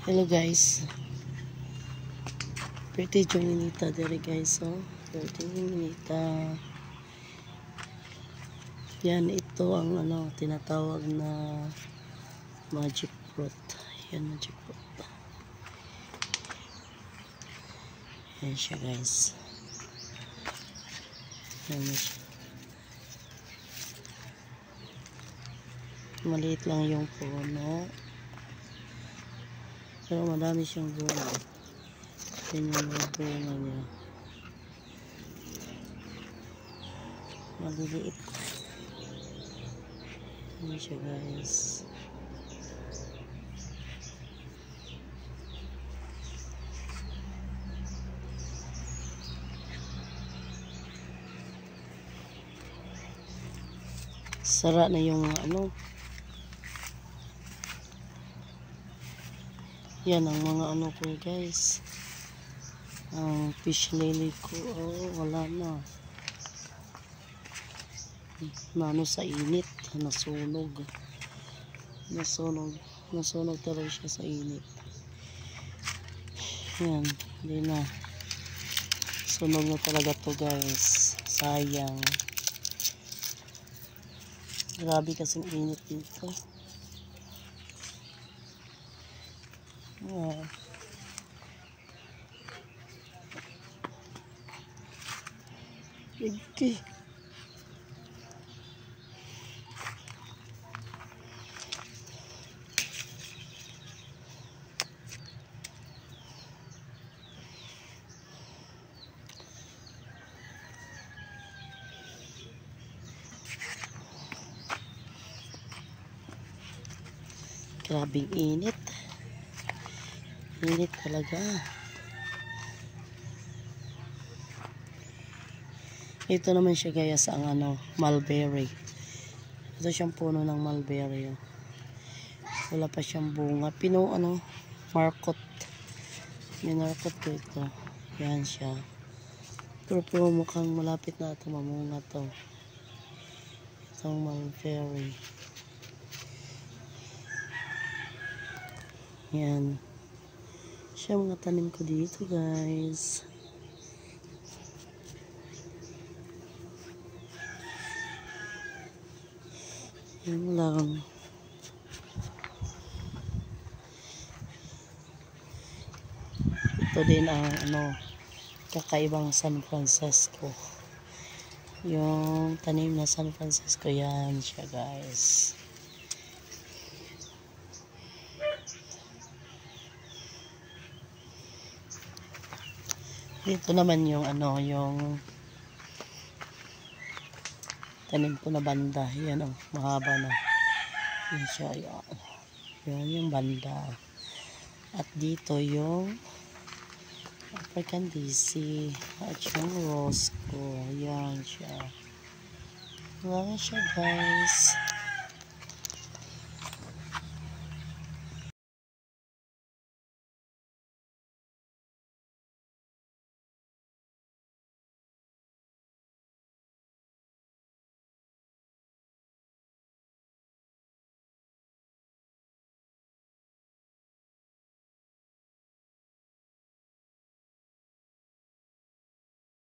Hello guys, pretty juminita dere guys, oh. Pretty juminita. Yan, ito ang tinatawag na magic fruit. Yan, magic fruit. Yan siya guys. Yan siya. Maliit lang yung puno, pero madami siyang bunga. Yan yung bunga niya. Maliliit. Yan siya guys. Sara na yung yan ang mga ko guys. Ang fish lily ko, wala na. Sa init, nasunog talaga siya sa init. Yan, hindi na. Sunog na talaga to guys. Sayang. Grabe kasing init dito. Wow. Okay. Grabing init. Init talaga. Ito naman siya guys ang mulberry. Ito siyang puno ng mulberry. Wala pa siyang bunga. Markot. Minarkot ko ito. Yan siya. Pero mukhang malapit na ito mamunga to. Itong mulberry. Yan. Siya mga tanim ko dito guys. Yan lang. Ito din ang kakaibang San Francisco. Yung tanim na San Francisco, yan siya guys. Dito naman yung yung tanim ko na banda. Yan mahaba na. Yan siya, yan. Yan yung banda. At dito yung African DC. At yung rose ko. Yan siya. Yan siya guys.